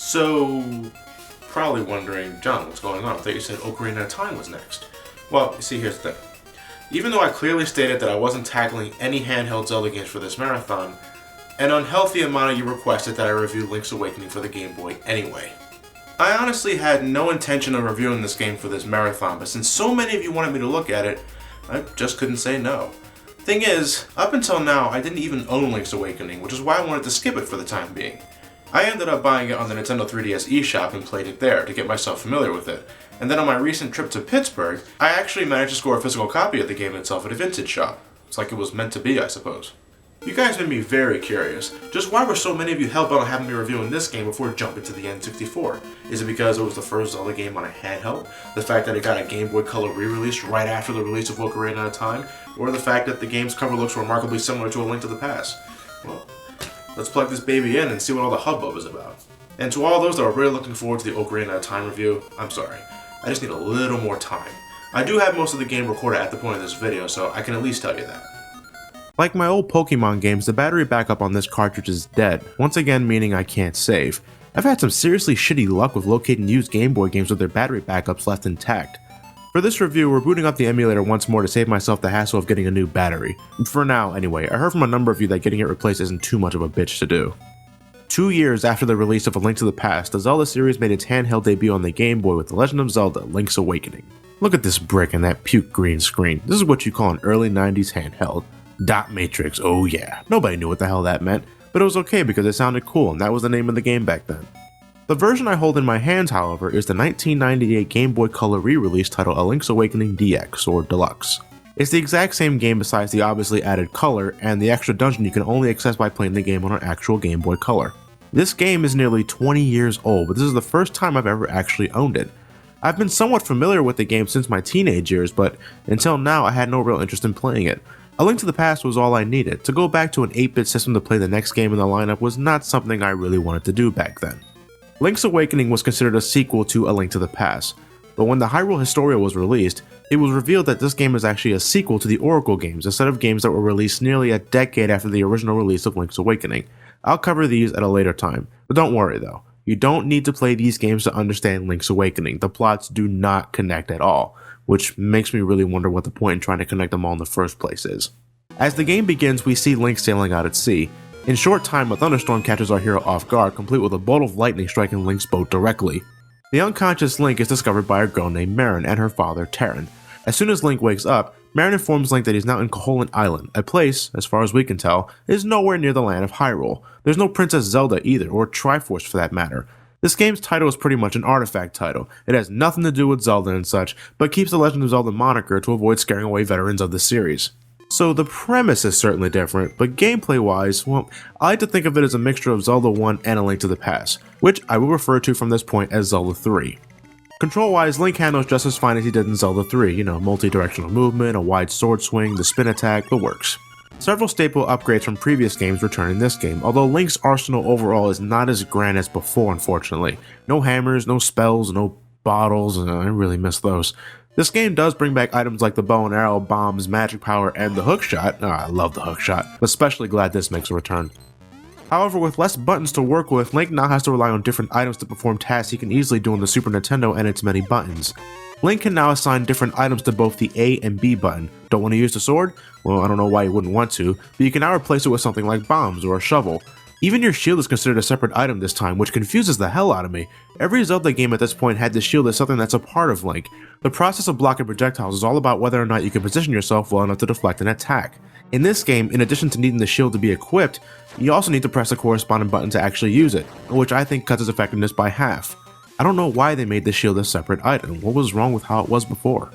So, probably wondering, John, what's going on? I thought you said Ocarina of Time was next. Well, you see, here's the thing. Even though I clearly stated that I wasn't tackling any handheld Zelda games for this marathon, an unhealthy amount of you requested that I review Link's Awakening for the Game Boy anyway. I honestly had no intention of reviewing this game for this marathon, but since so many of you wanted me to look at it, I just couldn't say no. Thing is, up until now, I didn't even own Link's Awakening, which is why I wanted to skip it for the time being. I ended up buying it on the Nintendo 3DS eShop and played it there to get myself familiar with it. And then on my recent trip to Pittsburgh, I actually managed to score a physical copy of the game itself at a vintage shop. It's like it was meant to be, I suppose. You guys made me very curious. Just why were so many of you hell-bent on having me reviewing this game before jumping to the N64? Is it because it was the first Zelda game on a handheld? The fact that it got a Game Boy Color re-release right after the release of Ocarina of Time? Or the fact that the game's cover looks remarkably similar to A Link to the Past? Well, let's plug this baby in and see what all the hubbub is about. And to all those that are really looking forward to the Ocarina of Time review, I'm sorry. I just need a little more time. I do have most of the game recorded at the point of this video, so I can at least tell you that. Like my old Pokemon games, the battery backup on this cartridge is dead, once again meaning I can't save. I've had some seriously shitty luck with locating used Game Boy games with their battery backups left intact. For this review, we're booting up the emulator once more to save myself the hassle of getting a new battery. For now, anyway. I heard from a number of you that getting it replaced isn't too much of a bitch to do. 2 years after the release of A Link to the Past, the Zelda series made its handheld debut on the Game Boy with The Legend of Zelda: Link's Awakening. Look at this brick and that puke green screen. This is what you call an early 90s handheld. Dot matrix, oh yeah. Nobody knew what the hell that meant, but it was okay because it sounded cool and that was the name of the game back then. The version I hold in my hands, however, is the 1998 Game Boy Color re-release titled A Link's Awakening DX, or Deluxe. It's the exact same game besides the obviously added color and the extra dungeon you can only access by playing the game on an actual Game Boy Color. This game is nearly 20 years old, but this is the first time I've ever actually owned it. I've been somewhat familiar with the game since my teenage years, but until now I had no real interest in playing it. A Link to the Past was all I needed. To go back to an 8-bit system to play the next game in the lineup was not something I really wanted to do back then. Link's Awakening was considered a sequel to A Link to the Past, but when the Hyrule Historia was released, it was revealed that this game is actually a sequel to the Oracle games, a set of games that were released nearly a decade after the original release of Link's Awakening. I'll cover these at a later time, but don't worry though. You don't need to play these games to understand Link's Awakening. The plots do not connect at all, which makes me really wonder what the point in trying to connect them all in the first place is. As the game begins, we see Link sailing out at sea. In short time, a thunderstorm catches our hero off guard, complete with a bolt of lightning striking Link's boat directly. The unconscious Link is discovered by a girl named Marin and her father, Terran. As soon as Link wakes up, Marin informs Link that he's now in Koholint Island, a place, as far as we can tell, is nowhere near the land of Hyrule. There's no Princess Zelda either, or Triforce for that matter. This game's title is pretty much an artifact title. It has nothing to do with Zelda and such, but keeps the Legend of Zelda moniker to avoid scaring away veterans of the series. So the premise is certainly different, but gameplay-wise, well, I like to think of it as a mixture of Zelda 1 and A Link to the Past, which I will refer to from this point as Zelda 3. Control-wise, Link handles just as fine as he did in Zelda 3, multi-directional movement, a wide sword swing, the spin attack, the works. Several staple upgrades from previous games return in this game, although Link's arsenal overall is not as grand as before, unfortunately. No hammers, no spells, no bottles, I really miss those. This game does bring back items like the bow and arrow, bombs, magic power, and the hookshot. I love the hookshot, especially glad this makes a return. However, with less buttons to work with, Link now has to rely on different items to perform tasks he can easily do on the Super Nintendo and its many buttons. Link can now assign different items to both the A and B button. Don't want to use the sword? Well, I don't know why you wouldn't want to, but you can now replace it with something like bombs or a shovel. Even your shield is considered a separate item this time, which confuses the hell out of me. Every Zelda game at this point had the shield as something that's a part of Link. The process of blocking projectiles is all about whether or not you can position yourself well enough to deflect an attack. In this game, in addition to needing the shield to be equipped, you also need to press the corresponding button to actually use it, which I think cuts its effectiveness by half. I don't know why they made the shield a separate item. What was wrong with how it was before?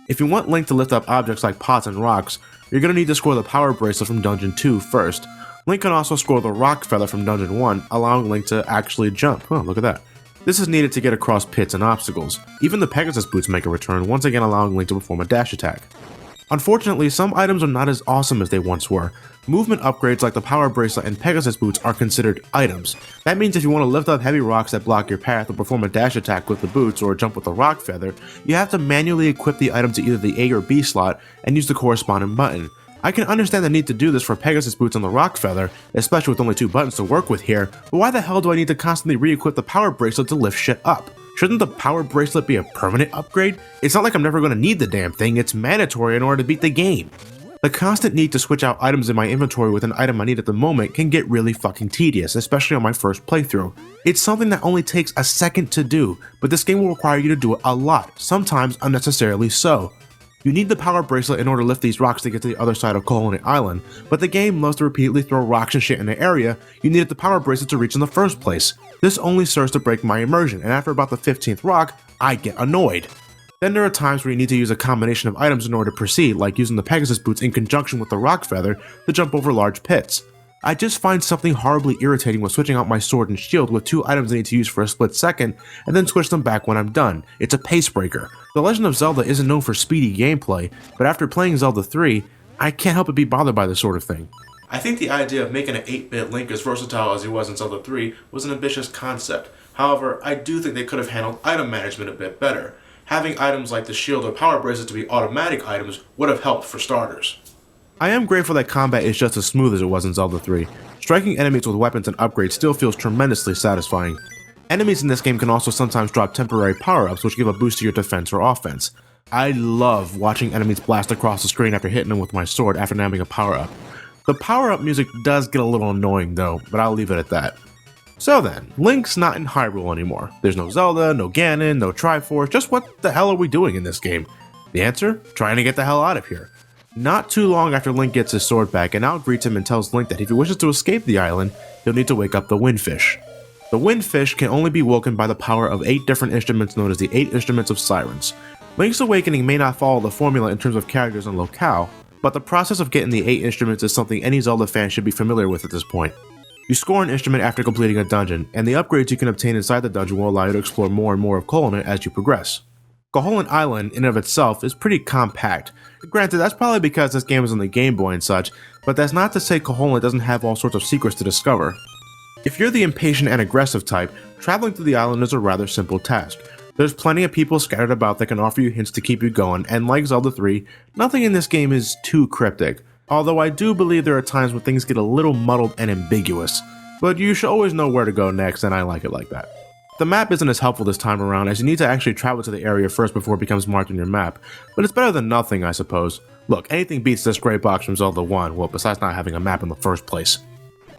If you want Link to lift up objects like pots and rocks, you're going to need to score the power bracelet from Dungeon 2 first. Link can also score the rock feather from Dungeon 1, allowing Link to actually jump. Oh, look at that. This is needed to get across pits and obstacles. Even the Pegasus boots make a return, once again allowing Link to perform a dash attack. Unfortunately, some items are not as awesome as they once were. Movement upgrades like the Power Bracelet and Pegasus Boots are considered items. That means if you want to lift up heavy rocks that block your path or perform a dash attack with the boots or jump with the rock feather, you have to manually equip the item to either the A or B slot and use the corresponding button. I can understand the need to do this for Pegasus boots on the rock feather, especially with only 2 buttons to work with here, but why the hell do I need to constantly re-equip the power bracelet to lift shit up? Shouldn't the power bracelet be a permanent upgrade? It's not like I'm never going to need the damn thing, it's mandatory in order to beat the game. The constant need to switch out items in my inventory with an item I need at the moment can get really fucking tedious, especially on my first playthrough. It's something that only takes a second to do, but this game will require you to do it a lot, sometimes unnecessarily so. You need the power bracelet in order to lift these rocks to get to the other side of Colony Island, but the game loves to repeatedly throw rocks and shit in the area you needed the power bracelet to reach in the first place. This only serves to break my immersion, and after about the 15th rock, I get annoyed. Then there are times where you need to use a combination of items in order to proceed, like using the Pegasus boots in conjunction with the rock feather to jump over large pits. I just find something horribly irritating with switching out my sword and shield with 2 items I need to use for a split second, and then switch them back when I'm done. It's a pace breaker. The Legend of Zelda isn't known for speedy gameplay, but after playing Zelda 3, I can't help but be bothered by this sort of thing. I think the idea of making an 8-bit Link as versatile as he was in Zelda 3 was an ambitious concept. However, I do think they could have handled item management a bit better. Having items like the shield or power bracelet to be automatic items would have helped for starters. I am grateful that combat is just as smooth as it was in Zelda 3. Striking enemies with weapons and upgrades still feels tremendously satisfying. Enemies in this game can also sometimes drop temporary power-ups which give a boost to your defense or offense. I love watching enemies blast across the screen after hitting them with my sword after nabbing a power-up. The power-up music does get a little annoying though, but I'll leave it at that. So then, Link's not in Hyrule anymore. There's no Zelda, no Ganon, no Triforce, just what the hell are we doing in this game? The answer? Trying to get the hell out of here. Not too long after Link gets his sword back, and Al greets him and tells Link that if he wishes to escape the island, he'll need to wake up the Windfish. The Windfish can only be woken by the power of 8 different instruments known as the 8 Instruments of Sirens. Link's awakening may not follow the formula in terms of characters and locale, but the process of getting the 8 instruments is something any Zelda fan should be familiar with at this point. You score an instrument after completing a dungeon, and the upgrades you can obtain inside the dungeon will allow you to explore more and more of Koholint as you progress. Koholint Island, in and of itself, is pretty compact. Granted, that's probably because this game is on the Game Boy and such, but that's not to say Koholint doesn't have all sorts of secrets to discover. If you're the impatient and aggressive type, traveling through the island is a rather simple task. There's plenty of people scattered about that can offer you hints to keep you going, and like Zelda 3, nothing in this game is too cryptic. Although I do believe there are times when things get a little muddled and ambiguous. But you should always know where to go next, and I like it like that. The map isn't as helpful this time around, as you need to actually travel to the area first before it becomes marked on your map, but it's better than nothing, I suppose. Look, anything beats this gray box from Zelda 1, well, besides not having a map in the first place.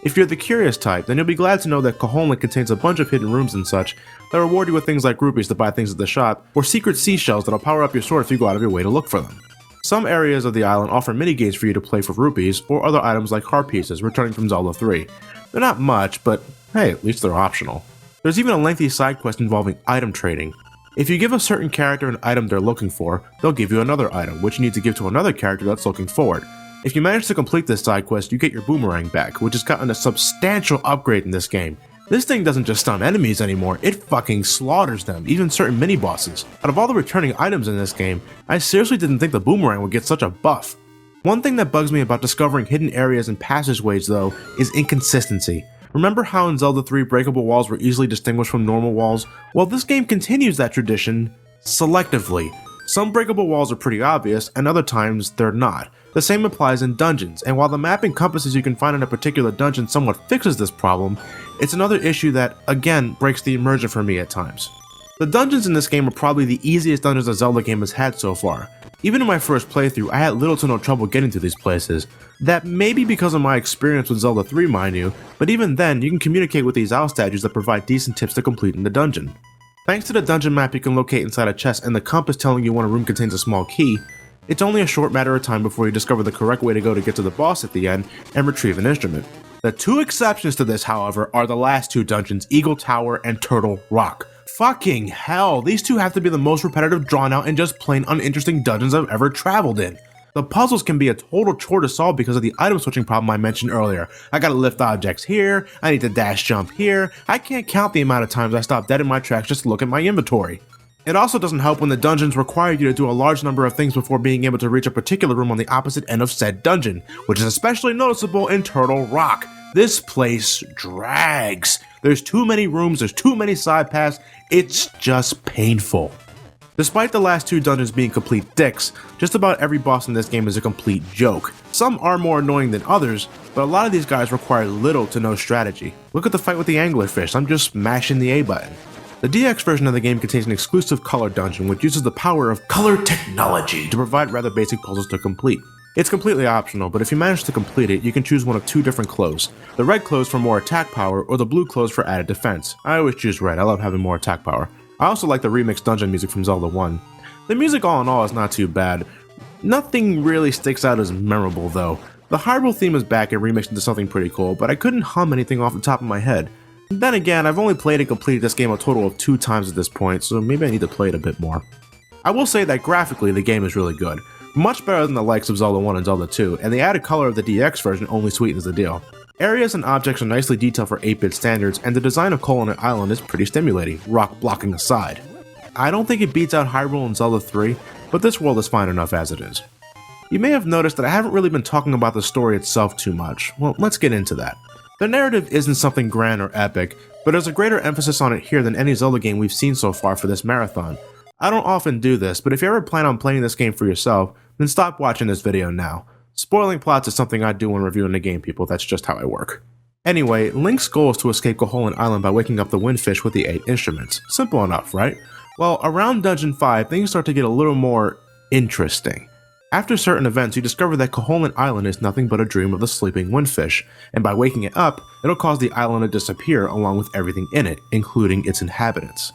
If you're the curious type, then you'll be glad to know that Koholint contains a bunch of hidden rooms and such that reward you with things like rupees to buy things at the shop, or secret seashells that'll power up your sword if you go out of your way to look for them. Some areas of the island offer minigames for you to play for rupees, or other items like heart pieces returning from Zelda 3. They're not much, but hey, at least they're optional. There's even a lengthy side quest involving item trading. If you give a certain character an item they're looking for, they'll give you another item, which you need to give to another character that's looking for it. If you manage to complete this side quest, you get your boomerang back, which has gotten a substantial upgrade in this game. This thing doesn't just stun enemies anymore, it fucking slaughters them, even certain mini-bosses. Out of all the returning items in this game, I seriously didn't think the boomerang would get such a buff. One thing that bugs me about discovering hidden areas and passageways though, is inconsistency. Remember how in Zelda 3 breakable walls were easily distinguished from normal walls? Well, this game continues that tradition selectively. Some breakable walls are pretty obvious, and other times they're not. The same applies in dungeons, and while the map encompasses you can find in a particular dungeon somewhat fixes this problem, it's another issue that, again, breaks the immersion for me at times. The dungeons in this game are probably the easiest dungeons a Zelda game has had so far. Even in my first playthrough, I had little to no trouble getting to these places. That may be because of my experience with Zelda 3, mind you, but even then, you can communicate with these owl statues that provide decent tips to completing the dungeon. Thanks to the dungeon map you can locate inside a chest and the compass telling you when a room contains a small key, it's only a short matter of time before you discover the correct way to go to get to the boss at the end and retrieve an instrument. The 2 exceptions to this, however, are the last 2 dungeons, Eagle Tower and Turtle Rock. Fucking hell, these 2 have to be the most repetitive, drawn out, and just plain uninteresting dungeons I've ever traveled in. The puzzles can be a total chore to solve because of the item switching problem I mentioned earlier. I gotta lift objects here, I need to dash jump here, I can't count the amount of times I stop dead in my tracks just to look at my inventory. It also doesn't help when the dungeons require you to do a large number of things before being able to reach a particular room on the opposite end of said dungeon, which is especially noticeable in Turtle Rock. This place drags. There's too many rooms, there's too many side paths, it's just painful. Despite the last 2 dungeons being complete dicks, just about every boss in this game is a complete joke. Some are more annoying than others, but a lot of these guys require little to no strategy. Look at the fight with the anglerfish, I'm just mashing the A button. The DX version of the game contains an exclusive color dungeon which uses the power of color technology to provide rather basic puzzles to complete. It's completely optional, but if you manage to complete it, you can choose one of 2 different clothes. The red clothes for more attack power, or the blue clothes for added defense. I always choose red, I love having more attack power. I also like the remixed dungeon music from Zelda 1. The music all in all is not too bad. Nothing really sticks out as memorable though. The Hyrule theme is back and remixed into something pretty cool, but I couldn't hum anything off the top of my head. Then again, I've only played and completed this game a total of 2 times at this point, so maybe I need to play it a bit more. I will say that graphically the game is really good. Much better than the likes of Zelda 1 and Zelda 2, and the added color of the DX version only sweetens the deal. Areas and objects are nicely detailed for 8-bit standards, and the design of Colonel Island is pretty stimulating, rock blocking aside. I don't think it beats out Hyrule and Zelda 3, but this world is fine enough as it is. You may have noticed that I haven't really been talking about the story itself too much. Well, let's get into that. The narrative isn't something grand or epic, but there's a greater emphasis on it here than any Zelda game we've seen so far for this marathon. I don't often do this, but if you ever plan on playing this game for yourself, then stop watching this video now. Spoiling plots is something I do when reviewing a game, people, that's just how I work. Anyway, Link's goal is to escape Koholint Island by waking up the Windfish with the 8 instruments. Simple enough, right? Well, around Dungeon 5, things start to get a little more interesting. After certain events, you discover that Koholint Island is nothing but a dream of the sleeping Windfish, and by waking it up, it'll cause the island to disappear along with everything in it, including its inhabitants.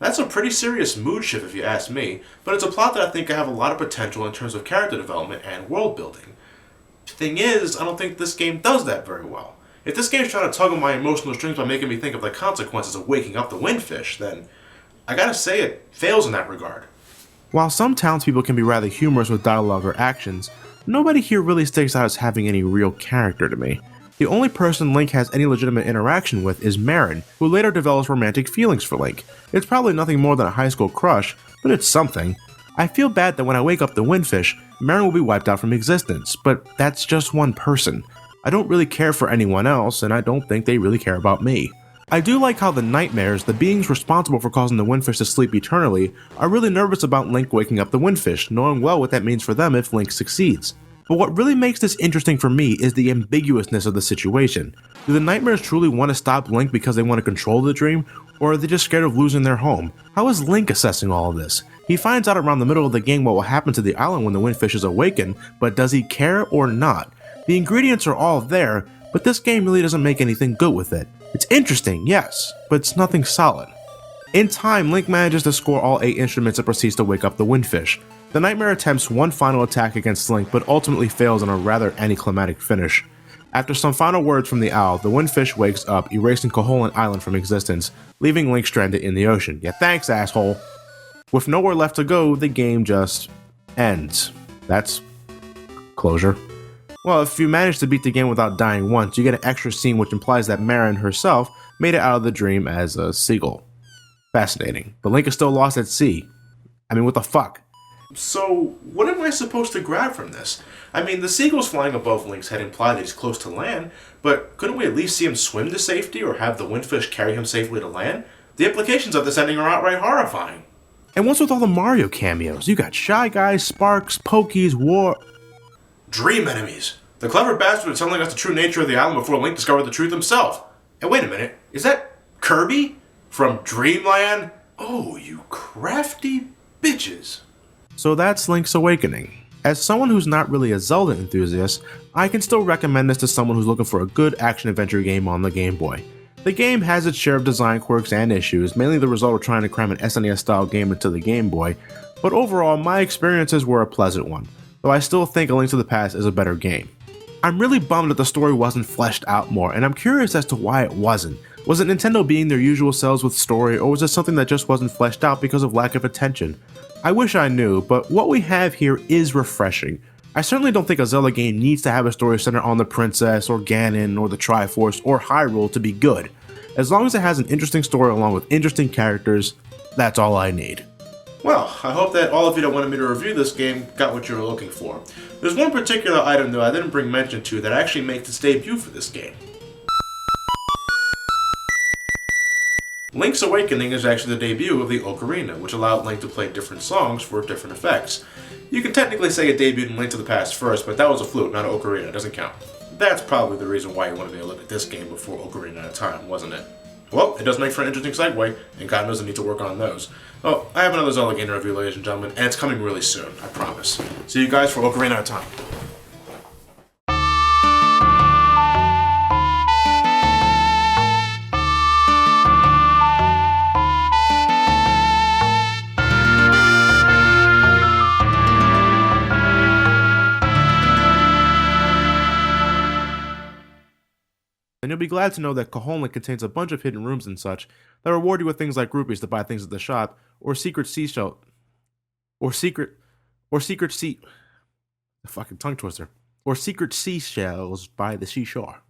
That's a pretty serious mood shift if you ask me, but it's a plot that I think I have a lot of potential in terms of character development and world building. Thing is, I don't think this game does that very well. If this game's trying to tug on my emotional strings by making me think of the consequences of waking up the Windfish, then I gotta say it fails in that regard. While some townspeople can be rather humorous with dialogue or actions, nobody here really sticks out as having any real character to me. The only person Link has any legitimate interaction with is Marin, who later develops romantic feelings for Link. It's probably nothing more than a high school crush, but it's something. I feel bad that when I wake up the Windfish, Marin will be wiped out from existence, but that's just one person. I don't really care for anyone else, and I don't think they really care about me. I do like how the nightmares, the beings responsible for causing the Windfish to sleep eternally, are really nervous about Link waking up the Windfish, knowing well what that means for them if Link succeeds. But what really makes this interesting for me is the ambiguousness of the situation. Do the nightmares truly want to stop Link because they want to control the dream, or are they just scared of losing their home? How is Link assessing all of this? He finds out around the middle of the game what will happen to the island when the Windfish is awakened, but does he care or not? The ingredients are all there, but this game really doesn't make anything good with it. It's interesting, yes, but it's nothing solid. In time, Link manages to score all 8 instruments and proceeds to wake up the Windfish. The nightmare attempts one final attack against Link, but ultimately fails in a rather anticlimactic finish. After some final words from the owl, the Windfish wakes up, erasing Koholint Island from existence, leaving Link stranded in the ocean. Yeah, thanks, asshole. With nowhere left to go, the game just ends. That's closure. Well, if you manage to beat the game without dying once, you get an extra scene which implies that Marin herself made it out of the dream as a seagull. Fascinating. But Link is still lost at sea. I mean, what the fuck? So, what am I supposed to grab from this? I mean, the seagulls flying above Link's head imply that he's close to land, but couldn't we at least see him swim to safety or have the Windfish carry him safely to land? The implications of this ending are outright horrifying. And what's with all the Mario cameos? You got Shy Guy, Sparks, Pokies, Dream enemies. The clever bastard was telling us the true nature of the island before Link discovered the truth himself. And wait a minute, is that Kirby? From Dreamland? Oh, you crafty bitches. So that's Link's Awakening. As someone who's not really a Zelda enthusiast, I can still recommend this to someone who's looking for a good action-adventure game on the Game Boy. The game has its share of design quirks and issues, mainly the result of trying to cram an SNES-style game into the Game Boy, but overall, my experiences were a pleasant one, though I still think A Link to the Past is a better game. I'm really bummed that the story wasn't fleshed out more, and I'm curious as to why it wasn't. Was it Nintendo being their usual selves with story, or was it something that just wasn't fleshed out because of lack of attention? I wish I knew, but what we have here is refreshing. I certainly don't think a Zelda game needs to have a story centered on the princess, or Ganon, or the Triforce, or Hyrule to be good. As long as it has an interesting story along with interesting characters, that's all I need. Well, I hope that all of you that wanted me to review this game got what you were looking for. There's one particular item though I didn't bring mention to that actually makes its debut for this game. Link's Awakening is actually the debut of the Ocarina, which allowed Link to play different songs for different effects. You can technically say it debuted in Link to the Past first, but that was a flute, not an Ocarina. It doesn't count. That's probably the reason why you wanted me to look at this game before Ocarina of Time, wasn't it? Well, it does make for an interesting segue, and God knows I need to work on those. Oh, I have another Zelda game review, ladies and gentlemen, and it's coming really soon, I promise. See you guys for Ocarina of Time. And you'll be glad to know that Cajon contains a bunch of hidden rooms and such that reward you with things like rupees to buy things at the shop, or secret seashell, or secret sea, the fucking tongue twister, or secret seashells by the seashore.